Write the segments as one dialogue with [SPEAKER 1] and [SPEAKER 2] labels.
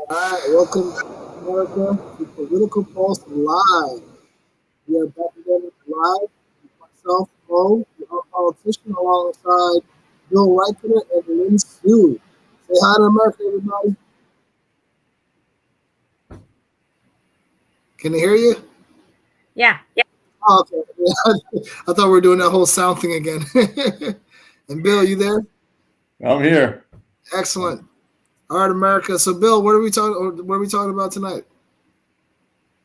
[SPEAKER 1] All right, welcome to America to Political Pulse Live. We are back again live with myself, Mo, our politician, alongside Bill Reichner and Lynn Sue. Say hi to America, everybody. Can they hear you?
[SPEAKER 2] Yeah.
[SPEAKER 1] Oh, okay. I thought we were doing that whole sound thing again. And Bill, you there?
[SPEAKER 3] I'm here.
[SPEAKER 1] Excellent. All right, America. So, Bill, what are we talking about tonight?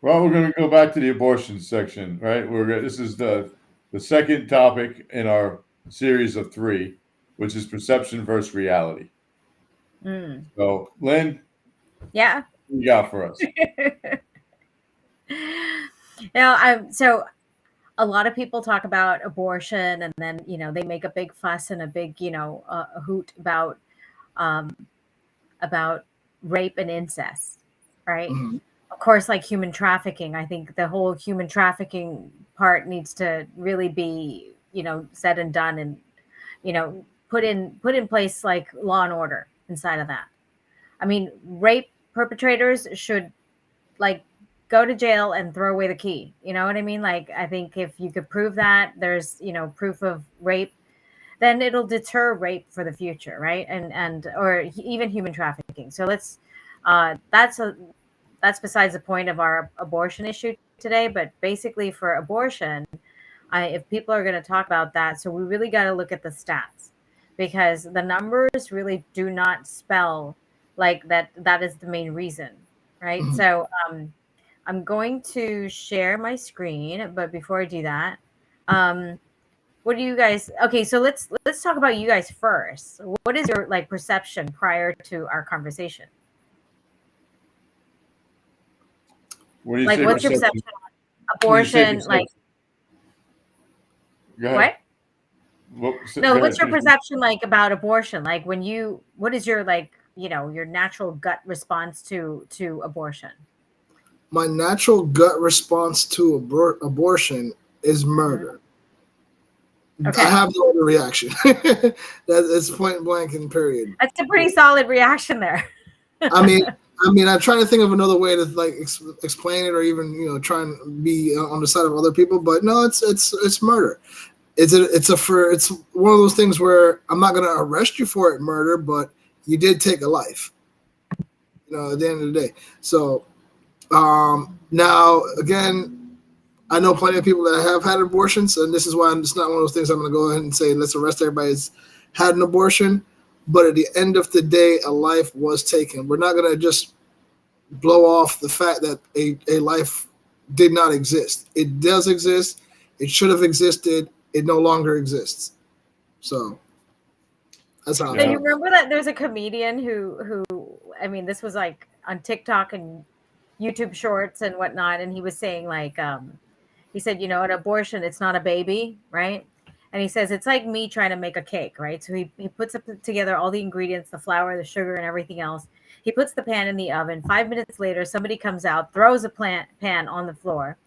[SPEAKER 3] Well, we're going to go back to the abortion section, right? This is the second topic in our series of 3, which is perception versus reality. So, Lynn,
[SPEAKER 2] Yeah.
[SPEAKER 3] what you got for us?
[SPEAKER 2] So a lot of people talk about abortion, and then they make a big fuss and a big a hoot about rape and incest, right?
[SPEAKER 1] Mm-hmm.
[SPEAKER 2] Of course, like human trafficking, I think the whole human trafficking part needs to really be said and done, and put in place like law and order inside of that. I mean, rape perpetrators should like go to jail and throw away the key. You know what I mean? Like, I think if you could prove that there's proof of rape, then it'll deter rape for the future, right? And or even human trafficking. So that's besides the point of our abortion issue today. But basically, for abortion, if people are going to talk about that, so we really got to look at the stats, because the numbers really do not spell like that is the main reason, right?
[SPEAKER 1] Mm-hmm.
[SPEAKER 2] So I'm going to share my screen, but before I do that, what do you guys? Okay, so let's talk about you guys first. What is your perception prior to our conversation?
[SPEAKER 3] What do you say?
[SPEAKER 2] What's your perception on abortion?
[SPEAKER 3] Go ahead.
[SPEAKER 2] What? What's your perception about abortion? Like, what is your your natural gut response to abortion?
[SPEAKER 1] My natural gut response to abortion is murder. Okay. I have no other reaction. That's point blank and period.
[SPEAKER 2] That's a pretty solid reaction there.
[SPEAKER 1] I mean, I'm trying to think of another way to explain it, or even try and be on the side of other people. But no, it's murder. It's one of those things where I'm not going to arrest you for it, murder, but you did take a life. At the end of the day. So now again, I know plenty of people that have had abortions, and this is why it's not one of those things I'm going to go ahead and say let's arrest everybody who's had an abortion. But at the end of the day, a life was taken. We're not going to just blow off the fact that a life did not exist. It does exist. It should have existed. It no longer exists. So that's how.
[SPEAKER 2] So you remember that there's a comedian who I mean, this was like on TikTok and YouTube Shorts and whatnot, and he was saying he said, an abortion, it's not a baby, right? And he says, it's like me trying to make a cake, right? So he puts together all the ingredients, the flour, the sugar, and everything else. He puts the pan in the oven. 5 minutes later, somebody comes out, throws a pan on the floor,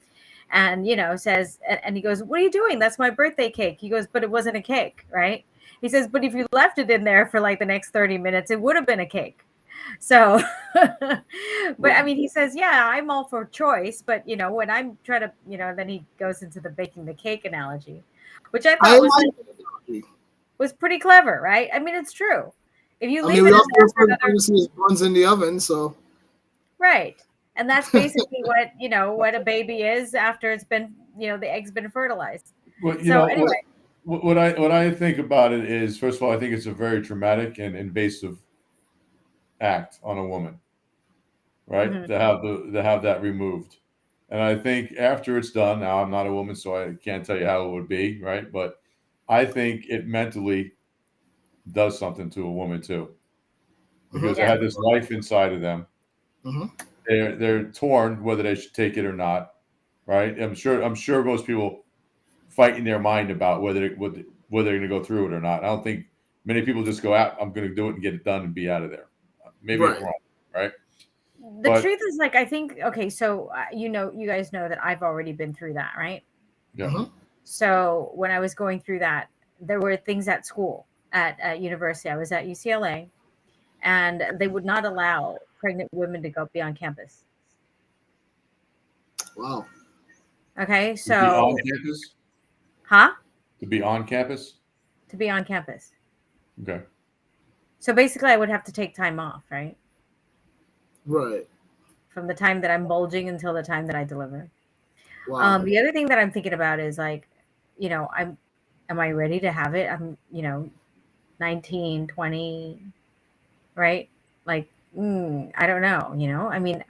[SPEAKER 2] and, says, and he goes, what are you doing? That's my birthday cake. He goes, but it wasn't a cake, right? He says, but if you left it in there for the next 30 minutes, it would have been a cake. So, but I mean, he says, yeah, I'm all for choice, but when I'm trying to, then he goes into the baking the cake analogy, which I thought was pretty clever, right? I mean, it's true. If you leave it
[SPEAKER 1] in buns in the oven, so
[SPEAKER 2] right, and that's basically what a baby is after it's been, the egg's been fertilized.
[SPEAKER 3] Well,
[SPEAKER 2] anyway,
[SPEAKER 3] what I think about it is, first of all, I think it's a very traumatic and invasive act on a woman, right? Mm-hmm. to have that removed. And I think after it's done, now I'm not a woman, so I can't tell you how it would be, right? But I think it mentally does something to a woman too, because they had this life inside of them.
[SPEAKER 1] Mm-hmm.
[SPEAKER 3] They're torn whether they should take it or not, right? I'm sure most people fight in their mind about whether they're going to go through it or not. I don't think many people just go out, I'm going to do it and get it done and be out of there. Maybe I'm wrong, right?
[SPEAKER 2] the truth is, like, I think, okay, so you guys know that I've already been through that, right?
[SPEAKER 3] Yeah.
[SPEAKER 1] Uh-huh.
[SPEAKER 2] So when I was going through that, there were things at school, at university. I was at UCLA, and they would not allow pregnant women to be on campus.
[SPEAKER 1] Wow.
[SPEAKER 2] Okay,
[SPEAKER 3] To be on
[SPEAKER 2] so
[SPEAKER 3] campus?
[SPEAKER 2] huh?
[SPEAKER 3] To be on campus?
[SPEAKER 2] To be on campus.
[SPEAKER 3] Okay.
[SPEAKER 2] So basically, I would have to take time off, right?
[SPEAKER 1] Right.
[SPEAKER 2] From the time that I'm bulging until the time that I deliver.
[SPEAKER 1] Wow.
[SPEAKER 2] The other thing that I'm thinking about is, like, am I ready to have it? I'm, 19, 20, right? Like, I don't know, I mean,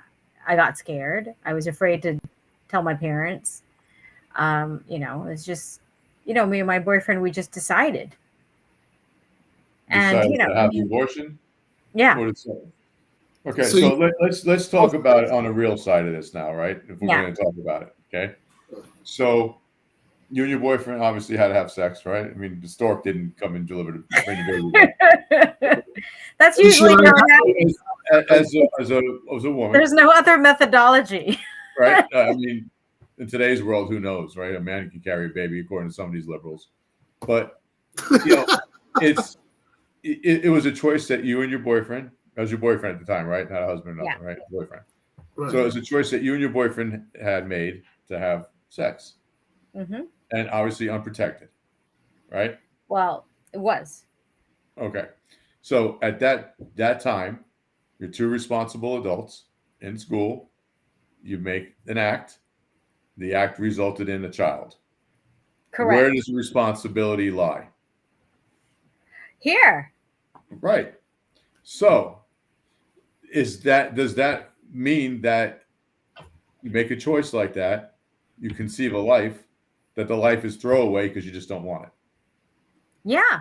[SPEAKER 2] I got scared. I was afraid to tell my parents. It's just, me and my boyfriend, we just decided. And,
[SPEAKER 3] Decided to
[SPEAKER 2] I
[SPEAKER 3] have the
[SPEAKER 2] mean,
[SPEAKER 3] abortion?
[SPEAKER 2] yeah,
[SPEAKER 3] Or okay,
[SPEAKER 1] So
[SPEAKER 3] so let's talk about it on the real side of this now, right? If we're
[SPEAKER 2] Yeah.
[SPEAKER 3] going to talk about it, okay? So you and your boyfriend obviously had to have sex, right? I mean, the stork didn't come and bring the baby.
[SPEAKER 2] That's usually how it happens.
[SPEAKER 3] As a woman,
[SPEAKER 2] There's no other methodology.
[SPEAKER 3] right? I mean, in today's world, who knows, right? A man can carry a baby, according to some of these liberals, but it was a choice that you and your boyfriend. That was your boyfriend at the time, right? Not a husband or nothing, right? Boyfriend.
[SPEAKER 1] Right.
[SPEAKER 3] So it was a choice that you and your boyfriend had made to have sex,
[SPEAKER 2] Mm-hmm.
[SPEAKER 3] and obviously unprotected, right?
[SPEAKER 2] Well, it was.
[SPEAKER 3] Okay. So at that time, you're two responsible adults in school. You make an act. The act resulted in a child.
[SPEAKER 2] Correct.
[SPEAKER 3] Where does the responsibility lie?
[SPEAKER 2] Here.
[SPEAKER 3] Right. So does that mean that you make a choice like that, you conceive a life, that the life is throwaway because you just don't want it?
[SPEAKER 2] Yeah.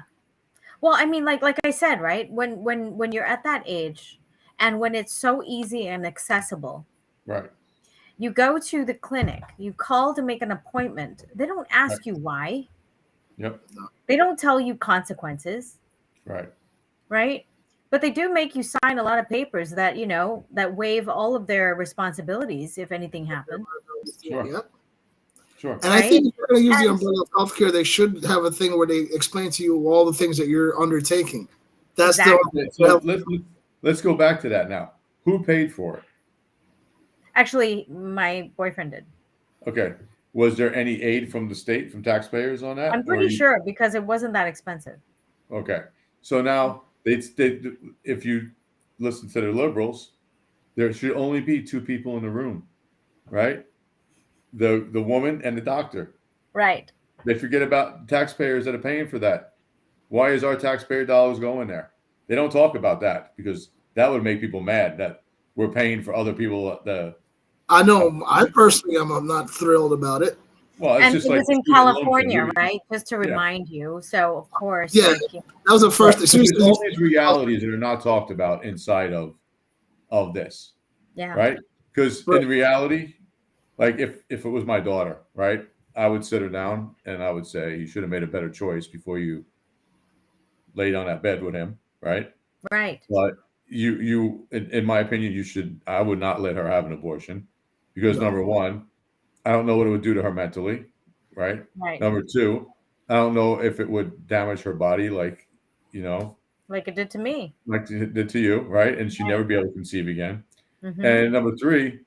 [SPEAKER 2] Well, I mean, like I said, right? When you're at that age, and when it's so easy and accessible,
[SPEAKER 3] Right.
[SPEAKER 2] you go to the clinic, you call to make an appointment. They don't ask
[SPEAKER 3] Right.
[SPEAKER 2] you why.
[SPEAKER 3] Yep.
[SPEAKER 2] They don't tell you consequences.
[SPEAKER 3] Right.
[SPEAKER 2] Right? But they do make you sign a lot of papers that, that waive all of their responsibilities if anything happens.
[SPEAKER 3] Sure.
[SPEAKER 1] Yep.
[SPEAKER 3] Sure.
[SPEAKER 1] And I think if you're going to use the umbrella of healthcare, they should have a thing where they explain to you all the things that you're undertaking. That's
[SPEAKER 2] exactly.
[SPEAKER 3] So let's go back to that now. Who paid for it?
[SPEAKER 2] Actually, my boyfriend did.
[SPEAKER 3] Okay. Was there any aid from the state, from taxpayers on that?
[SPEAKER 2] I'm pretty sure, because it wasn't that expensive.
[SPEAKER 3] Okay. So now if you listen to the liberals, there should only be two people in the room, right? The woman and the doctor.
[SPEAKER 2] Right.
[SPEAKER 3] They forget about taxpayers that are paying for that. Why is our taxpayer dollars going there? They don't talk about that, because that would make people mad that we're paying for other people.
[SPEAKER 1] I know. I personally am not thrilled about it.
[SPEAKER 3] Well, it's
[SPEAKER 2] and
[SPEAKER 3] just
[SPEAKER 2] it
[SPEAKER 3] like
[SPEAKER 2] was in California, right? Just to remind you. So, of course.
[SPEAKER 1] Yeah, that was the first.
[SPEAKER 3] There's all these realities that are not talked about inside of this.
[SPEAKER 2] Yeah.
[SPEAKER 3] Right? Because in reality, like if it was my daughter, right, I would sit her down and I would say, you should have made a better choice before you laid on that bed with him, right?
[SPEAKER 2] Right.
[SPEAKER 3] But you in my opinion, I would not let her have an abortion, because number one, I don't know what it would do to her mentally, right?
[SPEAKER 2] Right.
[SPEAKER 3] Number two, I don't know if it would damage her body, like
[SPEAKER 2] it did to me,
[SPEAKER 3] like it did to you, right? And she'd never be able to conceive again.
[SPEAKER 2] Mm-hmm.
[SPEAKER 3] And number three,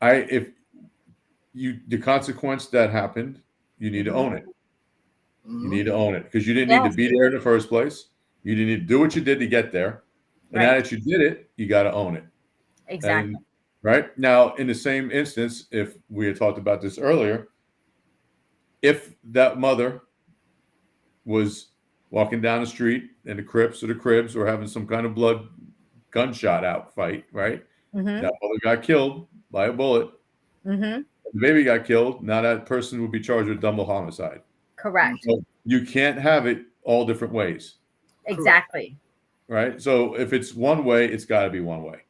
[SPEAKER 3] the consequence that happened, you need to own it. You need to own it, because you didn't need to be there in the first place. You didn't need to do what you did to get there. And now that you did it, you got to own it.
[SPEAKER 2] Exactly.
[SPEAKER 3] And, right now, in the same instance, if we had talked about this earlier, if that mother was walking down the street and the Crips or the Cribs were having some kind of blood gunshot out fight, right?
[SPEAKER 2] Mm-hmm.
[SPEAKER 3] That mother got killed by a bullet.
[SPEAKER 2] Mm-hmm.
[SPEAKER 3] The baby got killed. Now that person would be charged with double homicide.
[SPEAKER 2] Correct.
[SPEAKER 3] So you can't have it all different ways.
[SPEAKER 2] Exactly.
[SPEAKER 3] Right. So if it's one way, it's got to be one way.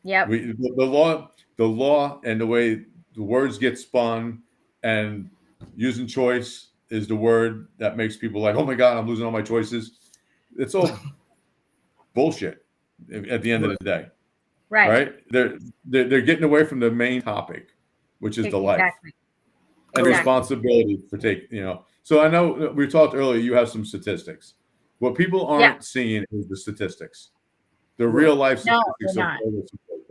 [SPEAKER 2] Yeah.
[SPEAKER 3] The law and the way the words get spun, and using choice is the word that makes people like, oh my God, I'm losing all my choices. It's all bullshit at the end of the day. Right? They're getting away from the main topic, which is the life.
[SPEAKER 2] Exactly.
[SPEAKER 3] And responsibility for taking, So I know we talked earlier, you have some statistics. What people aren't seeing is the statistics. The real life statistics of all this important.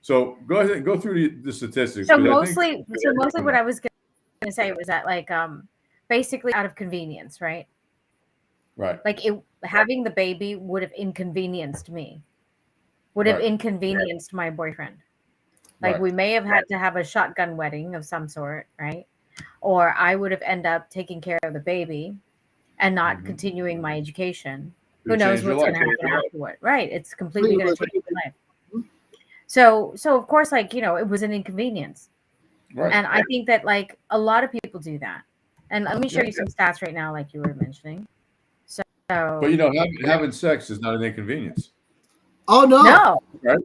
[SPEAKER 3] So go ahead and go through the statistics.
[SPEAKER 2] So mostly what I was going to say was that basically out of convenience, right?
[SPEAKER 3] Right.
[SPEAKER 2] Like having the baby would have inconvenienced me, would have inconvenienced my boyfriend. Like we may have had to have a shotgun wedding of some sort, right? Or I would have ended up taking care of the baby and not continuing my education. Who knows what's going to happen afterward, right? It's completely going to change your life. So of course, it was an inconvenience.
[SPEAKER 3] Right.
[SPEAKER 2] And I think that a lot of people do that. And let me show you some stats right now, like you were mentioning. So,
[SPEAKER 3] but having sex is not an inconvenience.
[SPEAKER 1] Oh no!
[SPEAKER 3] Right?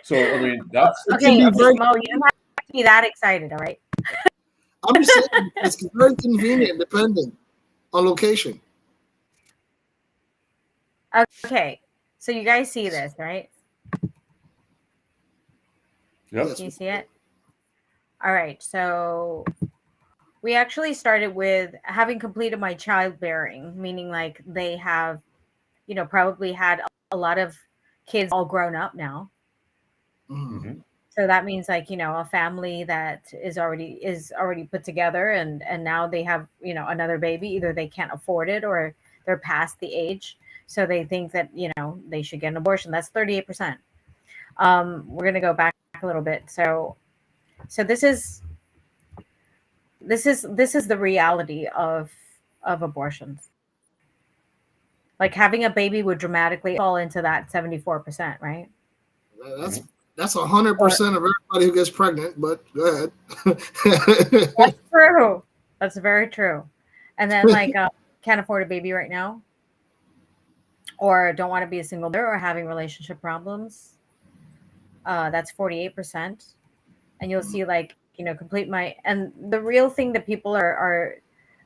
[SPEAKER 3] So I mean, that's
[SPEAKER 2] okay. Mo, you don't have to be that excited, all right?
[SPEAKER 1] I'm just saying it's very convenient, depending on location.
[SPEAKER 2] Okay, so you guys see this, right?
[SPEAKER 3] Yep.
[SPEAKER 2] Do you see it? All right. So we actually started with having completed my childbearing, meaning they have, probably had a lot of kids all grown up now.
[SPEAKER 3] Mm-hmm.
[SPEAKER 2] So that means a family that is already put together and now they have, another baby. Either they can't afford it or they're past the age. So they think that, they should get an abortion. That's 38%. We're going to go back a little bit. So this is the reality of abortions. Like having a baby would dramatically fall into that 74%, right?
[SPEAKER 1] That's 100% of everybody who gets pregnant, but go ahead.
[SPEAKER 2] That's true. That's very true. And then can't afford a baby right now, or don't want to be a single mother, or having relationship problems. That's 48%. And you'll see complete my, and the real thing that people are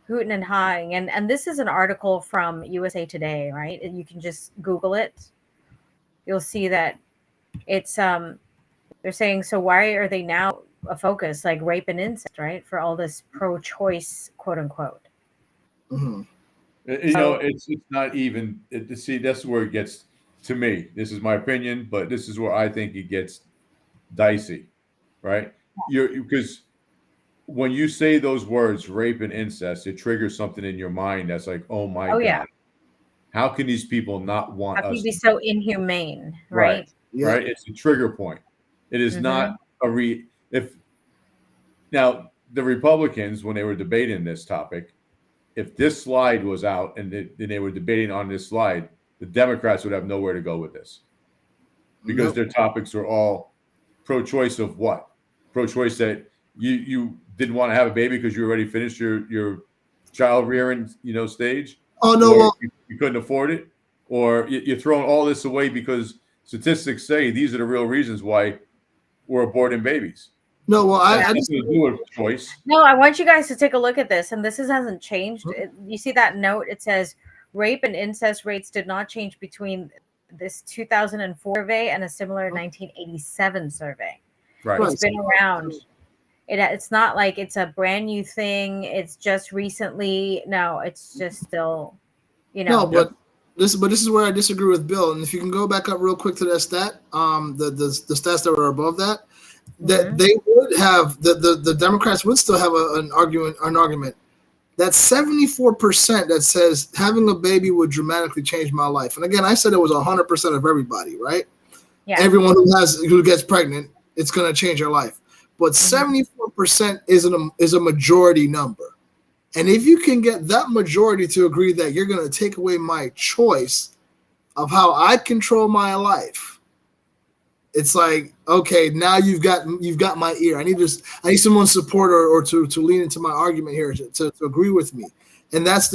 [SPEAKER 2] hooting and hawing. And this is an article from USA Today, right? And you can just Google it. You'll see that it's they're saying, so why are they now a focus like rape and incest, right? For all this pro-choice, quote unquote.
[SPEAKER 1] Mm-hmm.
[SPEAKER 3] It's not even. See, that's where it gets to me. This is my opinion, but this is where I think it gets dicey, right? Because when you say those words, rape and incest, it triggers something in your mind that's like, oh my God.
[SPEAKER 2] Yeah.
[SPEAKER 3] How can these people not want us?
[SPEAKER 2] How can you be so inhumane, right?
[SPEAKER 1] Yeah.
[SPEAKER 3] Right. It's a trigger point. It is not now the Republicans, when they were debating this topic, if this slide was out and they were debating on this slide, the Democrats would have nowhere to go with this because their topics are all pro-choice of what? Pro-choice that you didn't want to have a baby because you already finished your child rearing, stage.
[SPEAKER 1] Oh no,
[SPEAKER 3] well, you couldn't afford it, or you're throwing all this away because statistics say these are the real reasons why we're aborting babies.
[SPEAKER 1] No, well, I
[SPEAKER 3] just do a choice.
[SPEAKER 2] No, I want you guys to take a look at this, and this hasn't changed. You see that note? It says rape and incest rates did not change between this 2004 survey and a similar 1987 survey.
[SPEAKER 3] Right,
[SPEAKER 2] it's been around. It's not like it's a brand new thing. It's just recently. No, it's just still,
[SPEAKER 1] No, but this is where I disagree with Bill. And if you can go back up real quick to that stat, the stats that were above that, that they would have the Democrats would still have an argument. That's 74% that says having a baby would dramatically change my life. And again, I said it was 100% of everybody, right?
[SPEAKER 2] Yeah.
[SPEAKER 1] Everyone who gets pregnant, it's going to change your life. But 74% is a majority number. And if you can get that majority to agree that you're going to take away my choice of how I control my life, it's like, okay, now you've got my ear. I need someone's support or to lean into my argument here to agree with me. And that's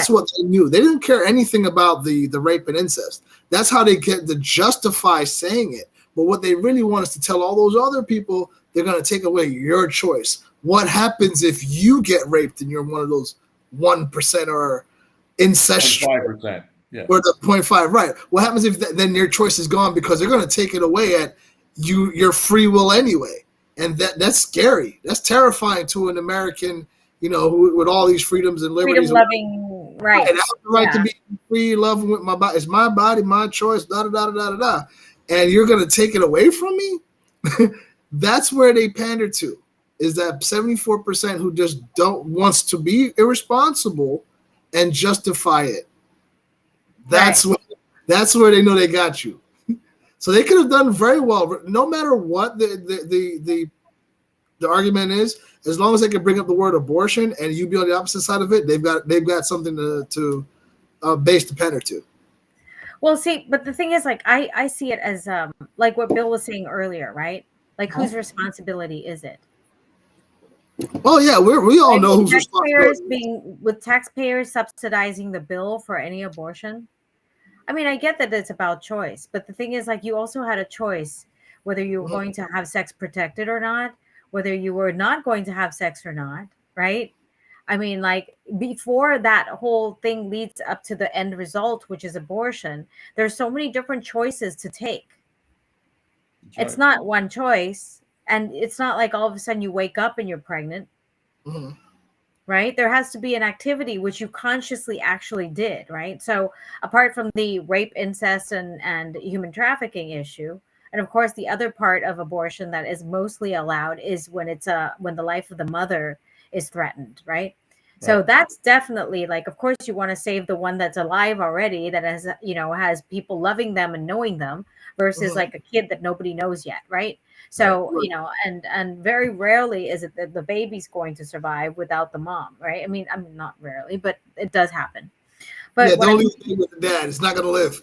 [SPEAKER 1] what they knew. They didn't care anything about the rape and incest. That's how they get to justify saying it. But what they really want is to tell all those other people they're going to take away your choice. What happens if you get raped and you're one of those 1% or incestuous?
[SPEAKER 3] 5%. Yeah.
[SPEAKER 1] Or the 0.5, right? What happens if then your choice is gone because they're going to take it away at your free will anyway, and that's scary. That's terrifying to an American, with all these freedoms and liberties.
[SPEAKER 2] Freedom loving, right?
[SPEAKER 1] I have the right to be free, loving with my body. It's my body, my choice. Da da da da da da. And you're going to take it away from me? That's where they pander to. Is that 74% who just wants to be irresponsible and justify it. That's where they know they got you. So they could have done very well, no matter what the argument is. As long as they can bring up the word abortion and you be on the opposite side of it, they've got something to base the pander to.
[SPEAKER 2] Well, see, but the thing is, like, I see it as like what Bill was saying earlier, right? Like, whose responsibility is it?
[SPEAKER 1] Oh yeah, we all know who's responsible.
[SPEAKER 2] With taxpayers subsidizing the bill for any abortion. I mean, I get that it's about choice, but the thing is, like, you also had a choice whether you were going to have sex protected or not, whether you were not going to have sex or not, right? I mean, like, before that whole thing leads up to the end result, which is abortion, there's so many different choices to take. It's not one choice, and it's not like all of a sudden you wake up and you're pregnant.
[SPEAKER 1] Mm-hmm.
[SPEAKER 2] Right? There has to be an activity which you consciously actually did, right? So apart from the rape, incest, and human trafficking issue, and of course the other part of abortion that is mostly allowed is when when the life of the mother is threatened, right? So that's definitely, like, of course you want to save the one that's alive already, that has people loving them and knowing them, versus like a kid that nobody knows yet, right? So, and very rarely is it that the baby's going to survive without the mom, right? I mean, not rarely, but it does happen. But
[SPEAKER 1] don't leave the baby with the dad. It's not going to live.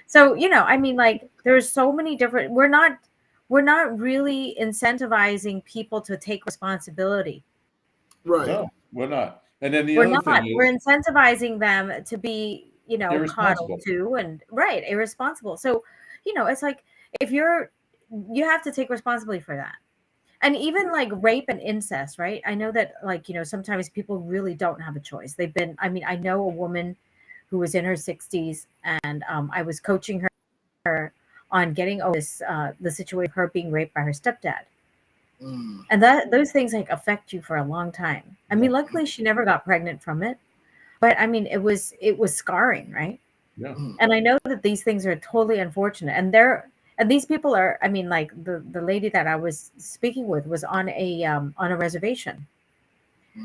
[SPEAKER 2] So, I mean, like, there's so many different, we're not really incentivizing people to take responsibility.
[SPEAKER 1] Right.
[SPEAKER 3] No, we're not. And then the other thing is,
[SPEAKER 2] we're incentivizing them to be, coddled too, and irresponsible. So, it's like, if you have to take responsibility for that. And even like rape and incest, right? I know that, like, sometimes people really don't have a choice. I know a woman who was in her 60s, and I was coaching her on getting over this, the situation of her being raped by her stepdad. And those things, like, affect you for a long time. I mean, luckily she never got pregnant from it, but I mean, it was scarring, right?
[SPEAKER 3] Yeah.
[SPEAKER 2] And I know that these things are totally unfortunate, and these people are, I mean, like, the lady that I was speaking with was on a reservation.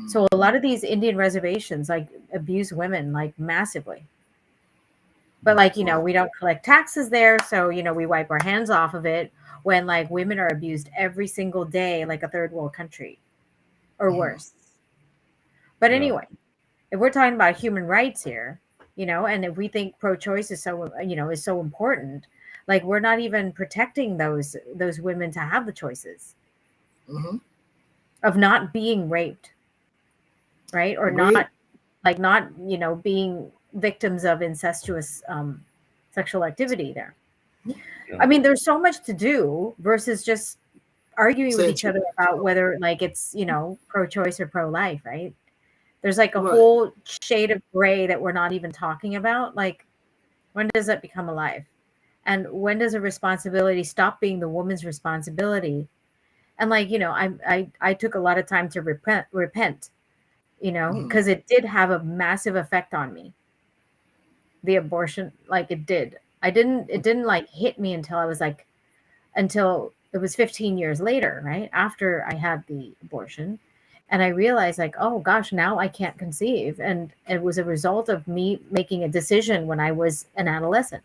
[SPEAKER 2] So a lot of these Indian reservations, like, abuse women, like, massively. But, like, we don't collect taxes there, so we wipe our hands off of it, when, like, women are abused every single day, like a third world country or worse. But anyway, if we're talking about human rights here, and if we think pro-choice is so important, like, we're not even protecting those women to have the choices of not being raped, right? Or not being victims of incestuous sexual activity there. I mean, there's so much to do versus just arguing with each other about whether, like, it's, pro-choice or pro-life, right? There's, like, a whole shade of gray that we're not even talking about. Like, when does that become a life? And when does a responsibility stop being the woman's responsibility? And, like, I took a lot of time to repent, because it did have a massive effect on me. The abortion, like, it did. It didn't like hit me until it was 15 years later, right? After I had the abortion. And I realized, like, oh gosh, now I can't conceive. And it was a result of me making a decision when I was an adolescent.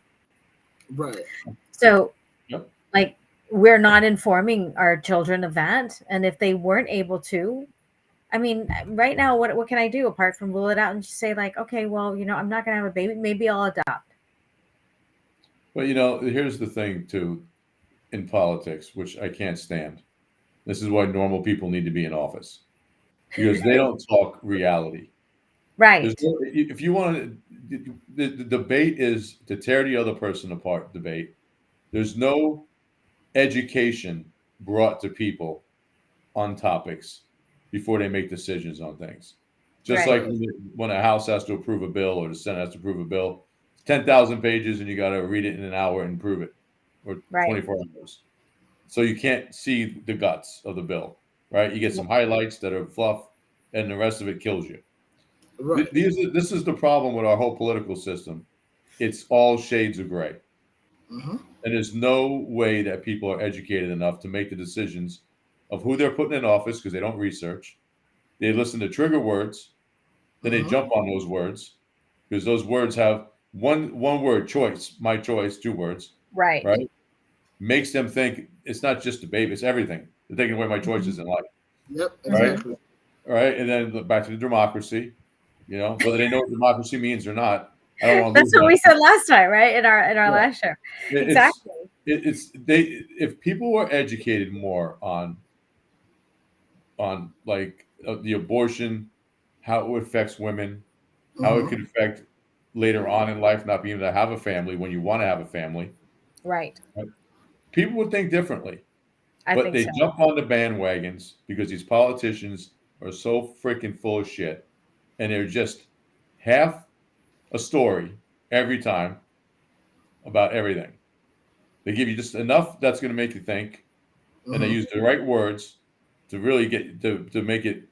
[SPEAKER 1] Right.
[SPEAKER 2] So, like, we're not informing our children of that. And if they weren't able to, I mean, right now, what can I do apart from rule it out and just say, like, okay, well, I'm not going to have a baby. Maybe I'll adopt.
[SPEAKER 3] But, here's the thing, too, in politics, which I can't stand. This is why normal people need to be in office, because they don't talk reality.
[SPEAKER 2] Right.
[SPEAKER 3] If you want to, the debate is to tear the other person apart debate. There's no education brought to people on topics before they make decisions on things. Just
[SPEAKER 2] Right.
[SPEAKER 3] like when a House has to approve a bill or the Senate has to approve a bill, it's 10,000 pages and you got to read it in an hour and prove it, or
[SPEAKER 2] Right.
[SPEAKER 3] 24 hours. So you can't see the guts of the bill, right? You get some highlights that are fluff, and the rest of it kills you.
[SPEAKER 1] Right.
[SPEAKER 3] This is the problem with our whole political system. It's all shades of gray.
[SPEAKER 1] Mm-hmm.
[SPEAKER 3] And there's no way that people are educated enough to make the decisions of who they're putting in office because they don't research. They listen to trigger words, then they jump on those words because those words have one word, choice, my choice, 2 words,
[SPEAKER 2] Right.
[SPEAKER 3] right? Makes them think it's not just a baby, it's everything. They're taking away my choices in life.
[SPEAKER 1] Yep,
[SPEAKER 3] Right?
[SPEAKER 1] exactly.
[SPEAKER 3] All right. And then back to the democracy, whether they know what democracy means or not. I don't want to
[SPEAKER 2] That's
[SPEAKER 3] lose
[SPEAKER 2] what we
[SPEAKER 3] that.
[SPEAKER 2] said last time, right? In our
[SPEAKER 3] Yeah.
[SPEAKER 2] last show.
[SPEAKER 3] It's
[SPEAKER 2] Exactly.
[SPEAKER 3] if people were educated more on like the abortion, how it affects women, how it could affect later on in life not being able to have a family when you want to have a family.
[SPEAKER 2] Right.
[SPEAKER 3] People would think differently.
[SPEAKER 2] I
[SPEAKER 3] But
[SPEAKER 2] think
[SPEAKER 3] they
[SPEAKER 2] so.
[SPEAKER 3] jump on the bandwagons because these politicians are so freaking full of shit, and they're just half a story every time about everything. They give you just enough that's going to make you think, and they use the right words to really get to make it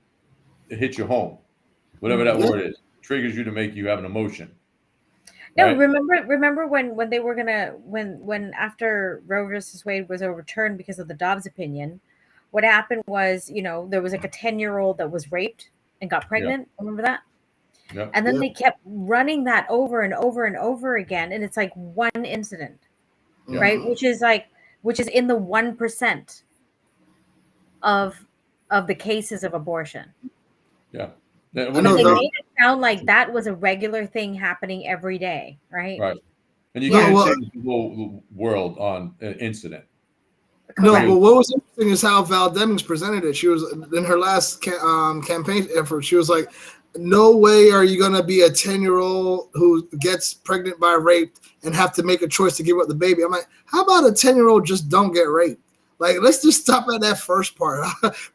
[SPEAKER 3] hit you home. Whatever that word is, triggers you to make you have an emotion.
[SPEAKER 2] No,
[SPEAKER 3] Right?
[SPEAKER 2] remember when they were gonna when after Roe versus Wade was overturned because of the Dobbs opinion, what happened was, there was like a 10-year-old that was raped and got
[SPEAKER 3] Yeah.
[SPEAKER 2] pregnant. Remember that?
[SPEAKER 3] Yeah.
[SPEAKER 2] And then they kept running that over and over and over again, and it's like one incident,
[SPEAKER 3] Yeah.
[SPEAKER 2] right? Which is in the 1% of the cases of abortion.
[SPEAKER 3] Yeah.
[SPEAKER 1] I
[SPEAKER 3] What
[SPEAKER 1] know
[SPEAKER 2] But they
[SPEAKER 3] do you
[SPEAKER 2] made it sound like that was a regular thing happening every day, right?
[SPEAKER 3] right? And you
[SPEAKER 1] No,
[SPEAKER 3] can't
[SPEAKER 1] well,
[SPEAKER 3] change the whole world on an incident.
[SPEAKER 1] no,
[SPEAKER 2] Correct.
[SPEAKER 1] but what was interesting is how Val Demings presented it. She was in her last campaign effort. She was like, "No way are you gonna be a 10-year-old who gets pregnant by rape and have to make a choice to give up the baby." I'm like, "How about a 10-year-old just don't get raped? Like, let's just stop at that first part.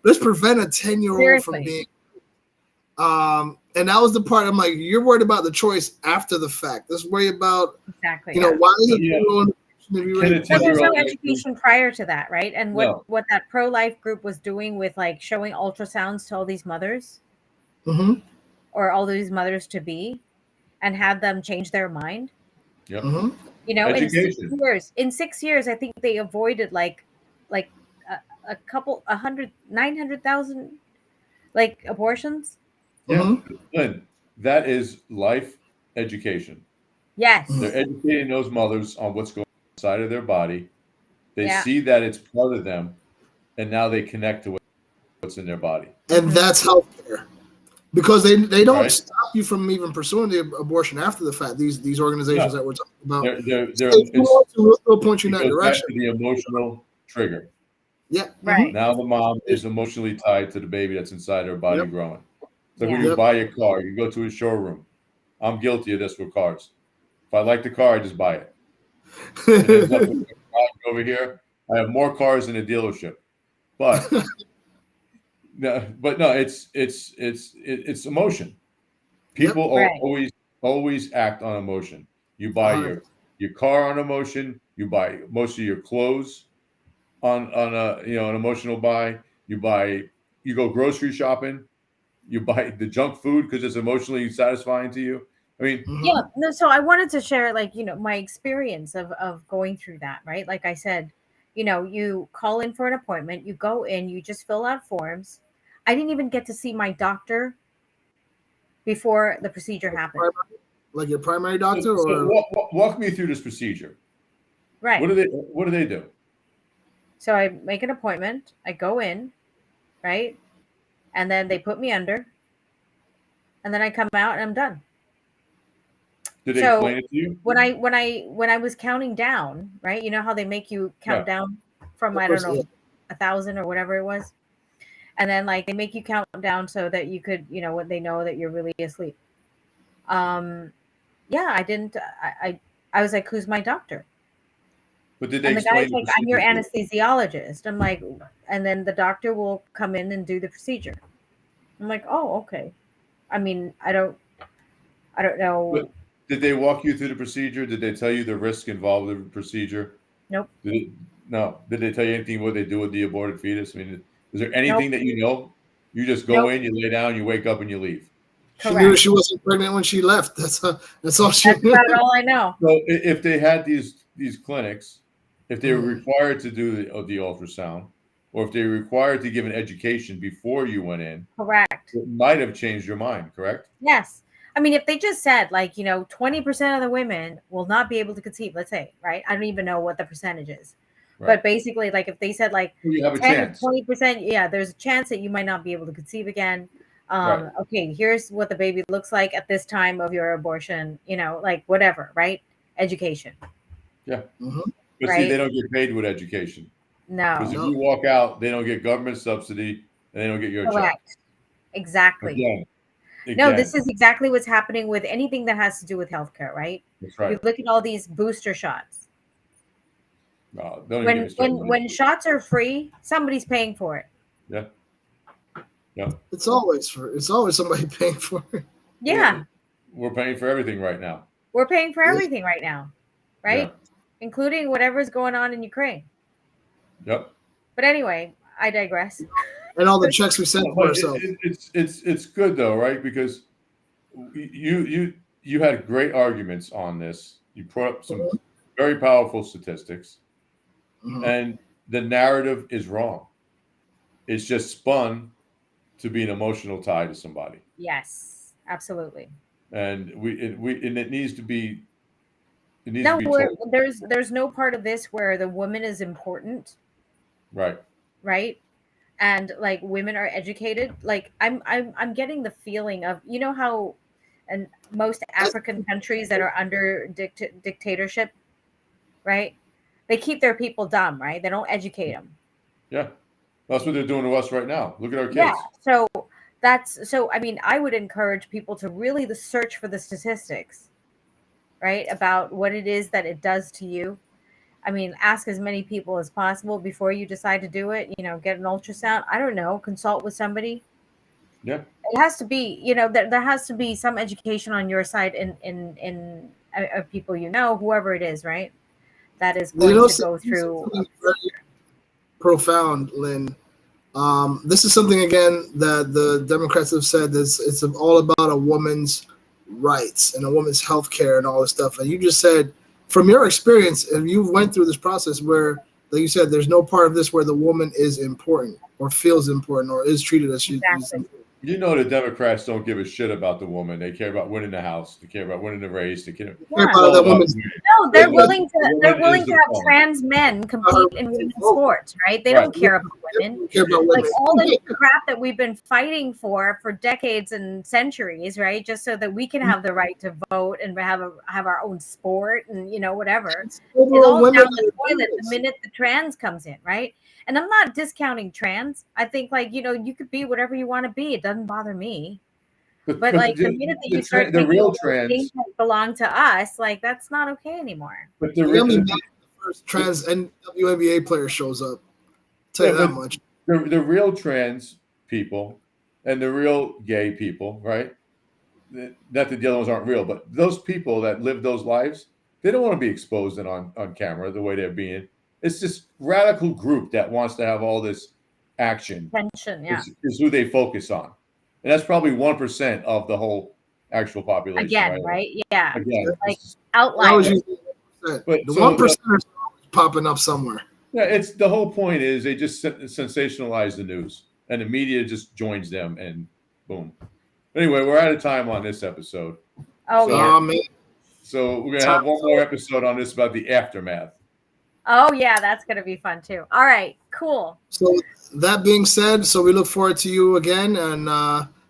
[SPEAKER 1] Let's prevent a 10-year-old from
[SPEAKER 2] Seriously.
[SPEAKER 1] being." And that was the part I'm like, "You're worried about the choice after the fact. Let's worry about,
[SPEAKER 2] Exactly.
[SPEAKER 1] why is it
[SPEAKER 3] Yeah.
[SPEAKER 1] 10-year-old to be
[SPEAKER 3] Can a
[SPEAKER 1] raped?"
[SPEAKER 2] So there's no
[SPEAKER 3] 10-year-old
[SPEAKER 2] education prior to that, right? And
[SPEAKER 3] No.
[SPEAKER 2] what that pro-life group was doing with like showing ultrasounds to all these mothers
[SPEAKER 1] Mm-hmm.
[SPEAKER 2] or all these mothers to be, and had them change their mind.
[SPEAKER 3] Yep.
[SPEAKER 1] Mm-hmm.
[SPEAKER 3] Education.
[SPEAKER 2] In 6 years, I think they avoided like a couple, 900,000 like abortions.
[SPEAKER 3] Yeah.
[SPEAKER 1] Mm-hmm.
[SPEAKER 3] Lynn, that is life education.
[SPEAKER 2] Yes.
[SPEAKER 3] They're educating those mothers on what's going on inside of their body. They
[SPEAKER 2] Yeah.
[SPEAKER 3] see that it's part of them, and now they connect to what's in their body.
[SPEAKER 1] And that's healthcare, because they don't
[SPEAKER 3] Right?
[SPEAKER 1] stop you from even pursuing the abortion after the fact. These organizations
[SPEAKER 3] No.
[SPEAKER 1] that we're talking about,
[SPEAKER 3] They're,
[SPEAKER 1] if you want to, we'll still point you in
[SPEAKER 3] it
[SPEAKER 1] that
[SPEAKER 3] goes back
[SPEAKER 1] direction.
[SPEAKER 3] to the emotional trigger.
[SPEAKER 1] Yeah.
[SPEAKER 2] Right.
[SPEAKER 3] Now the mom is emotionally tied to the baby that's inside her body growing. It's like when
[SPEAKER 2] Yeah.
[SPEAKER 3] you buy a car, you go to a showroom. I'm guilty of this with cars. If I like the car, I just buy it. It ends up with a garage over here. I have more cars in a dealership, but no, it's emotion. People
[SPEAKER 2] Right.
[SPEAKER 3] always act on emotion. You buy your car on emotion. You buy most of your clothes on an emotional buy. You go grocery shopping. You buy the junk food because it's emotionally satisfying to you. I mean,
[SPEAKER 2] Yeah. No, so I wanted to share my experience of going through that, right? Like I said, you call in for an appointment, you go in, you just fill out forms. I didn't even get to see my doctor before the procedure happened.
[SPEAKER 1] Like your primary doctor,
[SPEAKER 3] so
[SPEAKER 1] or
[SPEAKER 3] walk me through this procedure.
[SPEAKER 2] Right.
[SPEAKER 3] What do they do?
[SPEAKER 2] So I make an appointment, I go in, right? And then they put me under, and then I come out and I'm done.
[SPEAKER 3] Did they
[SPEAKER 2] So
[SPEAKER 3] explain it to you?
[SPEAKER 2] when I was counting down, right? You know how they make you count down from, I don't know, 1,000 or whatever it was. And then like they make you count down so that you could, when they know that you're really asleep. Yeah, I didn't, I was like, who's my doctor?
[SPEAKER 3] But did they
[SPEAKER 2] And the guy's
[SPEAKER 3] explain the
[SPEAKER 2] like, I'm your
[SPEAKER 3] procedure to you?
[SPEAKER 2] anesthesiologist. I'm like, and then the doctor will come in and do the procedure. I'm like, oh, okay. I mean, I don't know.
[SPEAKER 3] But did they walk you through the procedure? Did they tell you the risk involved with the procedure?
[SPEAKER 2] Nope.
[SPEAKER 3] No. Did they tell you anything what they do with the aborted fetus? I mean, is there
[SPEAKER 2] Nope.
[SPEAKER 3] anything that you know? You just go in, you lay down, you wake up, and you leave.
[SPEAKER 1] She knew she wasn't pregnant when she left. That's all she knew.
[SPEAKER 2] That's about all I know.
[SPEAKER 3] So if they had these clinics, if they were required to do the ultrasound, or if they were required to give an education before you went in,
[SPEAKER 2] correct,
[SPEAKER 3] it might have changed your mind, correct?
[SPEAKER 2] Yes. I mean, if they just said, like, 20% of the women will not be able to conceive, let's say, right? I don't even know what the percentage is. Right. But basically, like, if they said, like,
[SPEAKER 3] you have a
[SPEAKER 2] 10
[SPEAKER 3] chance.
[SPEAKER 2] or 20%, yeah, there's a chance that you might not be able to conceive again. Right. Okay, here's what the baby looks like at this time of your abortion, like whatever, right? Education.
[SPEAKER 3] Yeah. But see, they don't get paid with education.
[SPEAKER 2] No.
[SPEAKER 3] Because if you walk out, they don't get government subsidy, and they don't get your check.
[SPEAKER 2] Exactly.
[SPEAKER 3] Again.
[SPEAKER 2] No, this is exactly what's happening with anything that has to do with healthcare, right?
[SPEAKER 3] That's right.
[SPEAKER 2] You look at all these booster shots.
[SPEAKER 3] Don't
[SPEAKER 2] when shots are free, somebody's paying for it.
[SPEAKER 3] Yeah. Yeah.
[SPEAKER 1] It's always somebody paying for it.
[SPEAKER 2] Yeah.
[SPEAKER 3] We're paying for everything right now.
[SPEAKER 2] We're paying for everything right now, right? Yeah. Including whatever's going on in Ukraine.
[SPEAKER 3] Yep.
[SPEAKER 2] But anyway, I digress.
[SPEAKER 1] And all the checks we sent for ourselves.
[SPEAKER 3] It's good though, right? Because you had great arguments on this. You put up some very powerful statistics, and the narrative is wrong. It's just spun to be an emotional tie to somebody.
[SPEAKER 2] Yes, absolutely.
[SPEAKER 3] And it needs to be.
[SPEAKER 2] There's no part of this where the woman is important.
[SPEAKER 3] Right.
[SPEAKER 2] Right. And like women are educated. Like I'm getting the feeling of, how in most African countries that are under dictatorship, right? They keep their people dumb, right? They don't educate them.
[SPEAKER 3] Yeah. That's what they're doing to us right now. Look at our kids.
[SPEAKER 2] Yeah. So I mean, I would encourage people to really search for the statistics, right? About what it is that it does to you. I mean, ask as many people as possible before you decide to do it. Get an ultrasound. I don't know. Consult with somebody.
[SPEAKER 3] Yeah.
[SPEAKER 2] It has to be, there has to be some education on your side in people, whoever it is, right? That is going to go through.
[SPEAKER 1] Very profound, Lynn. This is something, again, that the Democrats have said this. It's all about a woman's rights and a woman's health care and all this stuff. And you just said, from your experience, and you went through this process where, like you said, there's no part of this where the woman is important or feels important or is treated as she is important.
[SPEAKER 3] The Democrats don't give a shit about the woman. They care about winning the House. They care about winning the race. They care
[SPEAKER 1] about that woman's.
[SPEAKER 2] No, they're willing to have trans men compete in women's sports, right? They don't care about women. Like all the crap that we've been fighting for decades and centuries, right? Just so that we can have the right to vote and have our own sport and whatever. It's all down the toilet the minute the trans comes in, right? And I'm not discounting trans. I think, like, you could be whatever you want to be. It doesn't bother me. But like the minute that you start
[SPEAKER 3] the real trans
[SPEAKER 2] things that belong to us, like that's not okay anymore.
[SPEAKER 3] But
[SPEAKER 1] the first trans WNBA player shows up. Tell you that much.
[SPEAKER 3] The real trans people and the real gay people, right? Not that the other ones aren't real, but those people that live those lives, they don't want to be exposed and on camera the way they're being. It's this radical group that wants to have all this action.
[SPEAKER 2] Attention, yeah.
[SPEAKER 3] Is who they focus on. And that's probably 1% of the whole actual population.
[SPEAKER 2] Again, right? Yeah.
[SPEAKER 3] Again.
[SPEAKER 2] Like outliers.
[SPEAKER 1] But the 1% is popping up somewhere.
[SPEAKER 3] Yeah, it's the whole point is they just sensationalize the news. And the media just joins them and boom. Anyway, we're out of time on this episode.
[SPEAKER 1] Man.
[SPEAKER 3] So we're going to have one more episode on this about the aftermath.
[SPEAKER 2] Oh, yeah, that's going to be fun, too. All right, cool.
[SPEAKER 1] So that being said, we look forward to you again and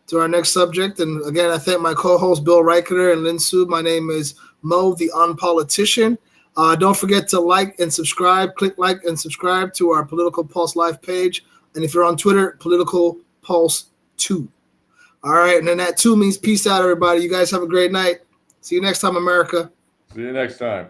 [SPEAKER 1] to our next subject. And again, I thank my co-hosts, Bill Reichert and Lynn Sube. My name is Mo, the Unpolitician. Don't forget to like and subscribe. Click like and subscribe to our Political Pulse Live page. And if you're on Twitter, Political Pulse 2. All right, and then that 2 means peace out, everybody. You guys have a great night. See you next time, America.
[SPEAKER 3] See you next time.